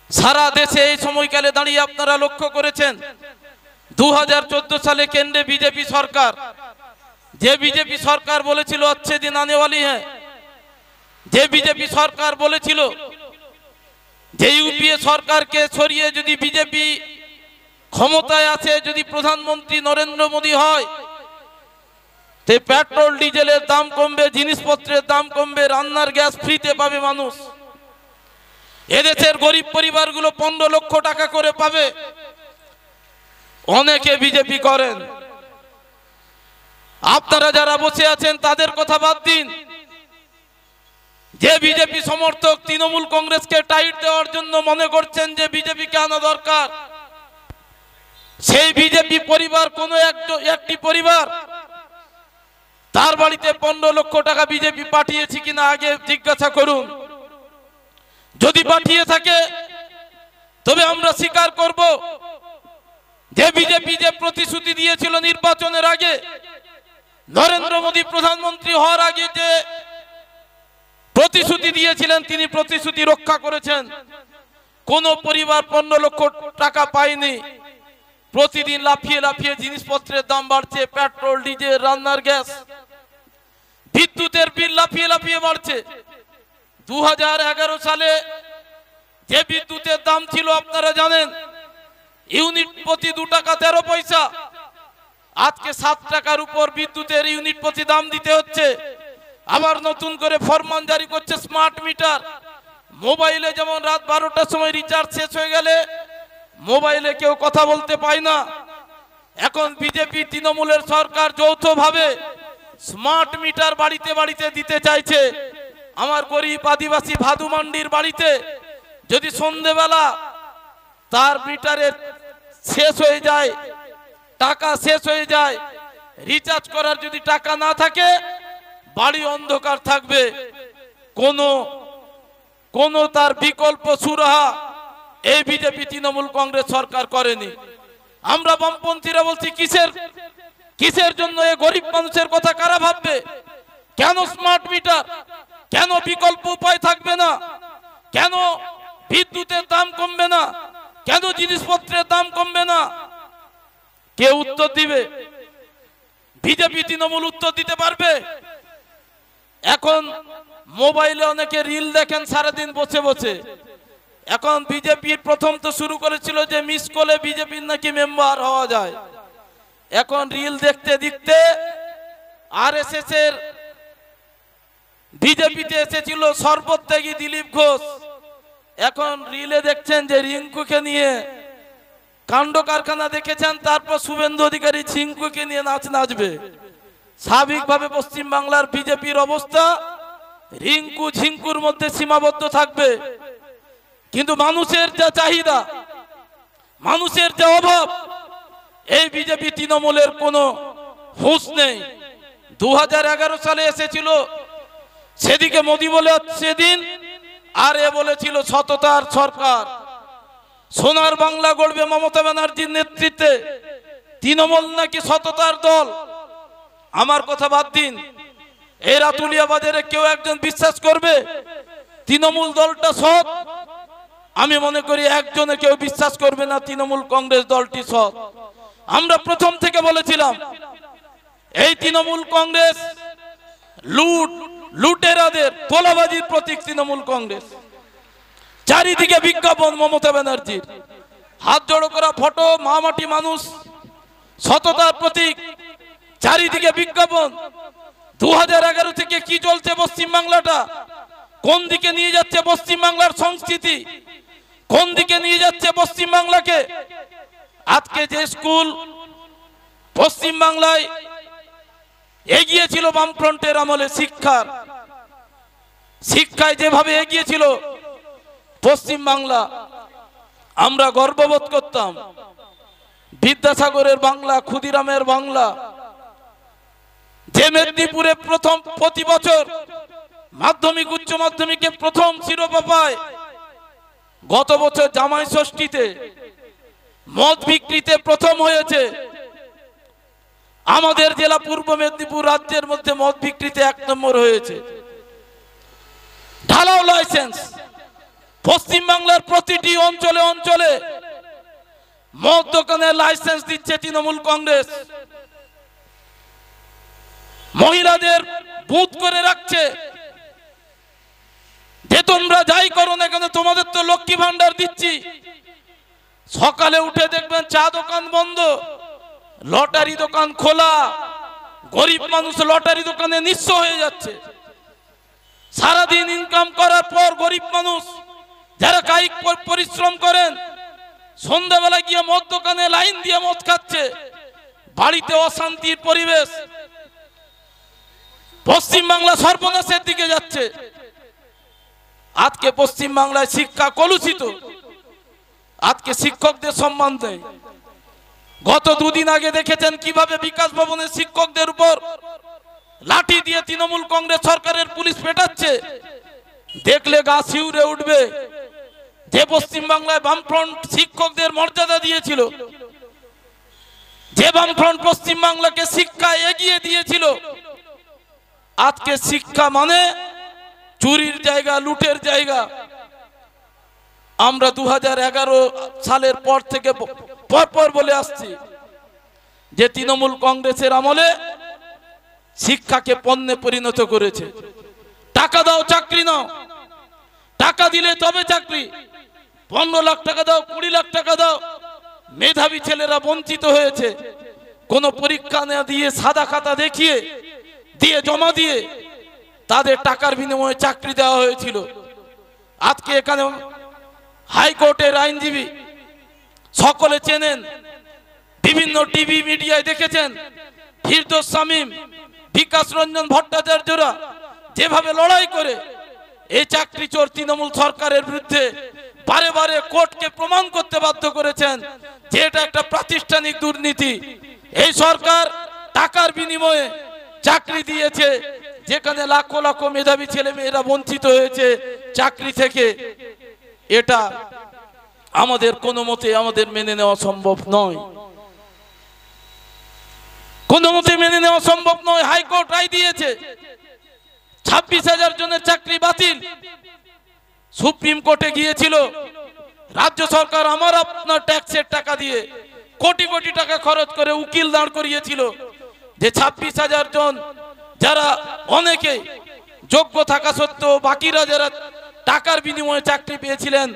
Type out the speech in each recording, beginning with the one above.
সারা দেশে এই সময়কালে দাঁড়িয়ে আপনারা লক্ষ্য করেছেন 2014 সালে কেন্দ্রে বিজেপি সরকার, যে বিজেপি সরকার বলেছিল अच्छे दिन आने वाली है, যে বিজেপি সরকার বলেছিল যে ইউপিএ সরকারকে সরিয়ে যদি বিজেপি ক্ষমতায় আছে, যদি প্রধানমন্ত্রী নরেন্দ্র মোদী হয়, তে পেট্রোল ডিজেলের দাম কমবে, জিনিসপত্রের দাম কমবে, রান্নার গ্যাস ফ্রিতে পাবে মানুষ। এদেশের গরিব পরিবারগুলো 15 লক্ষ টাকা করে পাবে। অনেকে বিজেপি করেন, আপনারা যারা বসে আছেন তাদের কথা বাদ দিন। যে বিজেপি সমর্থক তৃণমূল কংগ্রেসকে টাইট দেওয়ার জন্য মনে করছেন যে বিজেপিকে আনা দরকার, সেই বিজেপি পরিবার কোন একটি পরিবার তার বাড়িতে 15 লক্ষ টাকা বিজেপি পাঠিয়েছে কিনা আগে জিজ্ঞাসা করুন। যদি পাঠিয়ে থাকে তবে আমরা স্বীকার করব যে বিজেপি যে প্রতিশ্রুতি দিয়েছিল নির্বাচনের আগে, নরেন্দ্র মোদী প্রধানমন্ত্রী হওয়ার আগে যে প্রতিশ্রুতি দিয়েছিলেন তিনি প্রতিশ্রুতি রক্ষা করেছেন। কোন পরিবার 15 লক্ষ টাকা পায়নি। প্রতিদিন লাফিয়ে লাফিয়ে জিনিসপত্রের দাম বাড়ছে, পেট্রোল ডিজেল রান্নার গ্যাস বিদ্যুতের বিল লাফিয়ে লাফিয়ে বাড়ছে। 2011 সালে যে বিদ্যুতের দাম ছিল আপনারা জানেন, ইউনিট প্রতি 2 টাকা 13 পয়সা। আজকে 7 টাকার উপর বিদ্যুতের ইউনিট প্রতি দাম দিতে হচ্ছে। আবার নতুন করে ফরমান জারি করছে স্মার্ট মিটার। মোবাইলে যেমন রাত 12টার সময় রিচার্জ শেষ হয়ে গেলে মোবাইলে কেউ কথা বলতে পায় না, এখন বিজেপি তৃণমূলের সরকার যৌথভাবে স্মার্ট মিটার বাড়িতে বাড়িতে দিতে চাইছে। আমার গরিব আদিবাসী ভাদু মান্ডির বাড়িতে যদি সন্ধ্যেবেলা তার মিটারে শেষ হয়ে যায়, টাকা শেষ হয়ে যায়, রিচার্জ করার যদি টাকা না থাকে, বাড়ি অন্ধকার থাকবে। কোন তার বিকল্প সুরাহা এই বিজেপি তৃণমূল কংগ্রেস সরকার করেনি। আমরা বামপন্থীরা বলছি কিসের জন্য এই গরিব মানুষের কথা কারা ভাববে? কেন স্মার্ট মিটার? কেন বিকল্প উপায় থাকবে না? কেন বিদ্যুতের দাম কমবে না? কেন জিনিসপত্রের দাম কমবে না? কে উত্তর দিবে? বিজেপি তৃণমূল উত্তর দিতে পারবে? এখন মোবাইলে অনেকে রিল দেখেন সারাদিন বসে বসে। এখন বিজেপির প্রথম তো শুরু করেছিল যে মিস কলে বিজেপির নাকি মেম্বার হওয়া যায়। এখন রিল দেখতে দেখতে আরএসএস এর বিজেপিতে এসেছিল সর্বত্যাগী দিলীপ ঘোষ। এখন রিলে দেখছেন যে রিঙ্কুকে নিয়ে কাণ্ড কারখানা দেখেছেন, তারপর শুভেন্দু অধিকারী ঝিঙ্কুকে নিয়ে নাচবে। স্বাভাবিকভাবে পশ্চিম বাংলার বিজেপির অবস্থা রিঙ্কু ঝিঙ্কুর মধ্যে সীমাবদ্ধ থাকবে। কিন্তু মানুষের যা চাহিদা, মানুষের যা অভাব, এই বিজেপি তৃণমূলের কোনো হুঁশ নেই। 2011 সালে এসেছিল, সেদিকে মোদী বলে সেদিন, আর এ বলেছিল সততার সরকার, সোনার বাংলা গড়বে মমতা ব্যানার্জির নেতৃত্বে। তৃণমূল নাকি সততার দল। আমার কথা বাদ দিন, এই রাতুলিয়া বাজারে কেউ একজন বিশ্বাস করবে তৃণমূল দলটা সৎ? আমি মনে করি একজনে কেউ বিশ্বাস করবে না তৃণমূল কংগ্রেস দলটি সৎ। আমরা প্রথম থেকে বলেছিলাম এই তৃণমূল কংগ্রেস লুটেরাদের তোলাবাজির প্রতীক। তৃণমূল কংগ্রেস চারিদিকে বিজ্ঞাপন মমতা ব্যানার্জির, হাত জড়ো করা ফটো, মা মাটি মানুষ, সততার প্রতীক, চারিদিকে বিজ্ঞাপন। 2011 থেকে কি চলছে পশ্চিম বাংলাটা? কোন দিকে নিয়ে যাচ্ছে পশ্চিম বাংলার সংস্কৃতি? কোন দিকে নিয়ে যাচ্ছে পশ্চিম বাংলাকে? আজকে যে স্কুল পশ্চিম বাংলায় এগিয়েছিল বামফ্রন্টের আমলে, শিক্ষায় যেভাবে এগিয়েছিল পশ্চিম বাংলা, আমরা গর্ববোধ করতাম। বিদ্যাসাগরের বাংলা, ক্ষুদিরামের বাংলা, যে মেদিনীপুরে প্রথম প্রতি বছর মাধ্যমিক উচ্চ মাধ্যমিকে প্রথম শিরোপা পায়, গত বছর জামাই ষষ্ঠীতে মদ বিক্রিতে প্রথম হয়েছে। আমাদের জেলা পূর্ব মেদিনীপুর রাজ্যের মধ্যে মদ বিক্রিতে 1 নম্বর হয়েছে। ঢালাও লাইসেন্স পশ্চিম বাংলার প্রতিটি অঞ্চলে অঞ্চলে মদ দোকানের লাইসেন্স দিচ্ছে তৃণমূল কংগ্রেস। মহিলাদের বুথ করে রাখছে যে তোমরা যাই করো না কেন তোমাদের তো লক্ষ্মী ভান্ডার দিচ্ছি। সকালে উঠে দেখবেন চা দোকান বন্ধ, লটারি দোকান খোলা, গরিব মানুষ লটারি দোকানে নিঃস্ব হয়ে যাচ্ছে। সারাদিন ইনকাম করার পর গরিব মানুষ যারা কায়িক পরিশ্রম করেন সন্ধ্যাবেলা গিয়ে মদ দোকানে লাইন দিয়ে মদ খাচ্ছে। বাড়িতে অশান্তির পরিবেশ। পশ্চিম বাংলা সর্বনাশের দিকে যাচ্ছে। আজকে পশ্চিম বাংলায় শিক্ষা কলুষিত। আজকে শিক্ষকদের সম্মান নেই। গত দুদিন আগে দেখেছেন কিভাবে বিকাশ ভবনের শিক্ষকদের উপর লাঠি দিয়ে তৃণমূল কংগ্রেস সরকারের পুলিশ পেটাচ্ছে। দেখলে গা শিউরে উঠবে যে পশ্চিম বাংলায় বামফ্রন্ট শিক্ষকদের মর্যাদা দিয়েছিল, যে বামফ্রন্ট পশ্চিম বাংলাকে শিক্ষা এগিয়ে দিয়েছিল, আজকে শিক্ষা মানে চুরির জায়গা, লুটের জায়গা। আমরা 2011 সালের পর থেকে পরপর বলে আসছি যে তৃণমূল কংগ্রেসের আমলে শিক্ষাকে পণ্যে পরিণত করেছে। টাকা দাও চাকরি নাও, টাকা দিলে তবে চাকরি। 15 লাখ টাকা দাও, 20 লাখ টাকা দাও। মেধাবী ছেলেরা বঞ্চিত হয়েছে। কোন পরীক্ষা না দিয়ে সাদা খাতা দেখিয়ে দিয়ে জমা দিয়ে তাদের টাকার বিনিময়ে চাকরি দেওয়া হয়েছিল। আজকে এখানে হাইকোর্টের আইনজীবী সকলে চেনেন, বিভিন্ন টিভি মিডিয়ায় দেখেছেন ফিরদৌস শামীম, বিকাশ রঞ্জন ভট্টাচার্যরা যেভাবে লড়াই করে এই চাকরি চোর তৃণমূল সরকারের বিরুদ্ধে বারে বারে কোর্টকে প্রমাণ করতে বাধ্য করেছেন যে এটা একটা প্রাতিষ্ঠানিক দুর্নীতি। এই সরকার টাকার বিনিময়ে চাকরি দিয়েছে, যেখানে লাখ লাখ মেধাবী ছেলে মেয়েরা বঞ্চিত হয়েছে চাকরি থেকে। এটা আমাদের কোনো মতে আমাদের মেনে নেওয়া সম্ভব নয়, কোনো মতে মেনে নেওয়া সম্ভব নয়। হাইকোর্ট রায় দিয়েছে 26,000 জনের চাকরি বাতিল। সুপ্রিম কোর্টে গিয়েছিল রাজ্য সরকার আমার আপনার ট্যাক্সের টাকা দিয়ে কোটি কোটি টাকা খরচ করে উকিল দাঁড় করিয়েছিল যে 26,000 জন যারা অনেকে যোগ্য থাকা সত্ত্বেও বাকিরা যারা টাকার বিনিময়ে চাকরি পেয়েছিলেন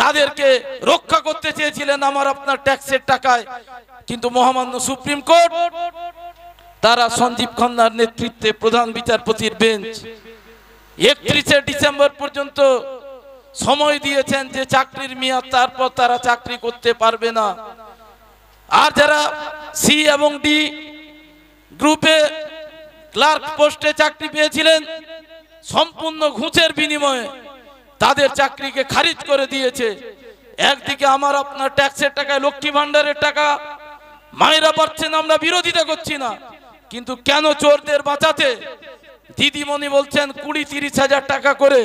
তাদেরকে রক্ষা করতে চেয়েছিলেন আমার আপনার ট্যাক্সের টাকায়। কিন্তু মহামান্য সুপ্রিম কোর্ট তারা সঞ্জীব খান্নার নেতৃত্বে প্রধান বিচারপতির বেঞ্চ 31 ডিসেম্বর পর্যন্ত সময় দিয়েছেন যে চাকরির মেয়াদ, তারপর তারা চাকরি করতে পারবে না। আর যারা সি এবং ডি গ্রুপে ক্লার্ক পোস্টে চাকরি পেয়েছিলেন সম্পূর্ণ ঘুষের বিনিময়ে তাদের চাকরিকে খারিজ করে দিয়েছে। একদিকে আমার আপনার ট্যাক্সের টাকায় লক্ষ্মী ভান্ডারের টাকা মায়েরা পাচ্ছেন, আমরা বিরোধিতা করছি না, কিন্তু কেন চোরদের বাঁচাতে দিদিমণি বলছেন 20-30 হাজার টাকা করে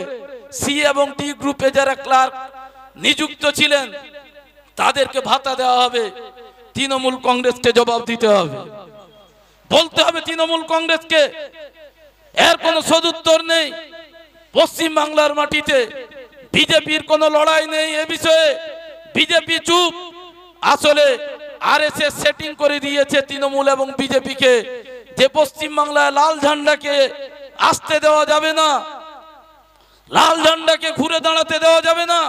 সি এবং ডি গ্রুপে যারা ক্লার্ক নিযুক্ত ছিলেন তাদেরকে ভাতা দেওয়া হবে। তৃণমূল কংগ্রেসকে জবাব দিতে হবে, বলতে হবে তৃণমূল কংগ্রেসকে এর কোনো সদুত্তর নেই। পশ্চিম বাংলার মাটিতে বিজেপির কোনো লড়াই নেই এ বিষয়ে, বিজেপি চুপ। আসলে আরএসএস সেটিং করে দিয়েছে তৃণমূল এবং বিজেপিকে যে পশ্চিম বাংলায় লাল ঝান্ডাকে আসতে দেওয়া যাবে না, লাল ঝান্ডাকে ঘুরে দাঁড়াতে দেওয়া যাবে না।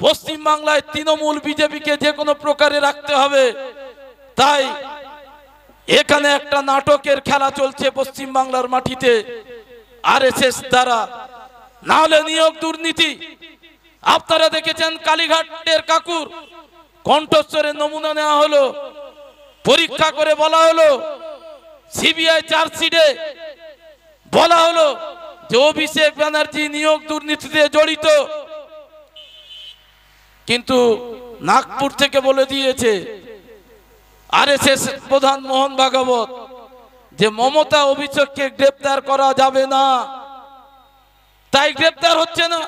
পশ্চিম বাংলায় তৃণমূল বিজেপিকে যে কোনো প্রকারে রাখতে হবে। তাই এখানে একটা নাটকের খেলা চলছে পশ্চিম বাংলার মাটিতে আরএসএস দ্বারা, না হলে নিয়োগ দুর্নীতি। আপনারা দেখেছেন কালীঘাটের কাকুর কণ্ঠস্বরের নমুনা নেওয়া হলো, পরীক্ষা করে বলা হলো সিবিআই চার্জশিটে বলা হলো যে অভিষেক ব্যানার্জি নিয়োগ দুর্নীতিতে জড়িত, কিন্তু নাগপুর থেকে বলে দিয়েছে আরএসএস প্রধান মোহন ভাগবত যে মমতা অভিষেককে গ্রেপ্তার করা যাবে না, তাই গ্রেপ্তার হচ্ছে না।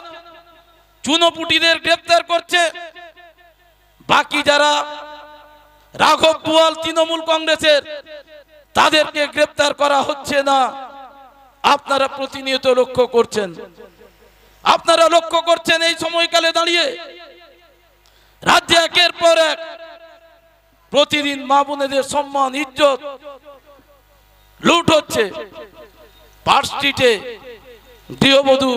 চুনোপুটিদের গ্রেপ্তার করছে, বাকি যারা রাঘব বোয়াল তৃণমূল কংগ্রেসের তাদেরকে গ্রেপ্তার করা হচ্ছে না। আপনারা প্রতিনিয়ত লক্ষ্য করছেন আপনারা লক্ষ্য করছেন এই সময়কালে দাঁড়িয়ে রাজ্যে একের পর এক প্রতিদিন মা বোনেদের সম্মান ইজ্জত লুট হচ্ছে। পার্ক স্ট্রিটে গৃহবধূ